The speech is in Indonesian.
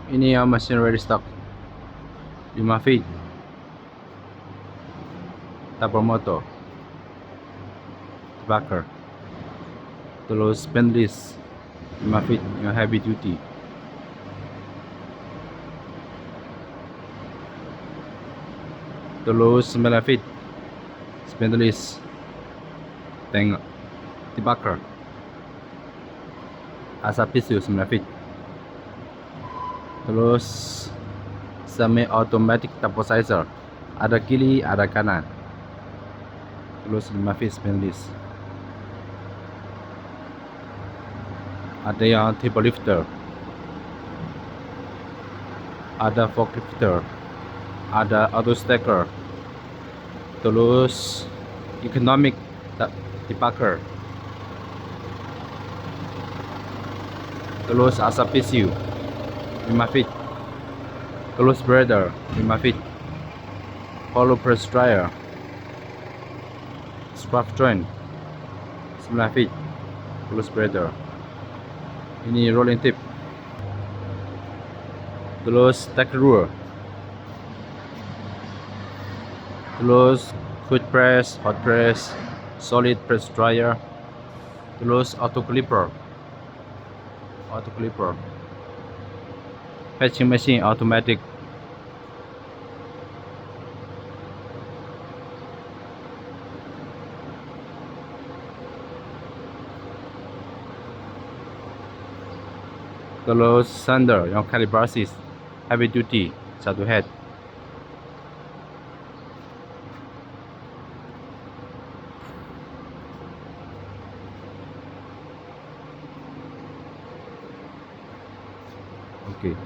Ini yang mesin ready stock 5 feet double motor bakar, terus Bentley's 5 feet yang heavy duty, terus 9 feet Bentley's tank dibakar, asap tisu 9 feet, terus semi automatic stabilizer, ada kiri ada kanan, terus 5 feet Bentley's. Ada yang table lifter, ada forklifter, ada auto stacker, terus economic dibakar, terus asap tisu 5 feet, terus spreader 5 feet, hollow press dryer, scrap joint 9 feet, terus spreader. Ini rolling tip, terus stack roller, terus quick press, hot press, solid press dryer, terus auto clipper, patching machine automatic, terus sander yang kalibrasi heavy duty 1 head. Oke.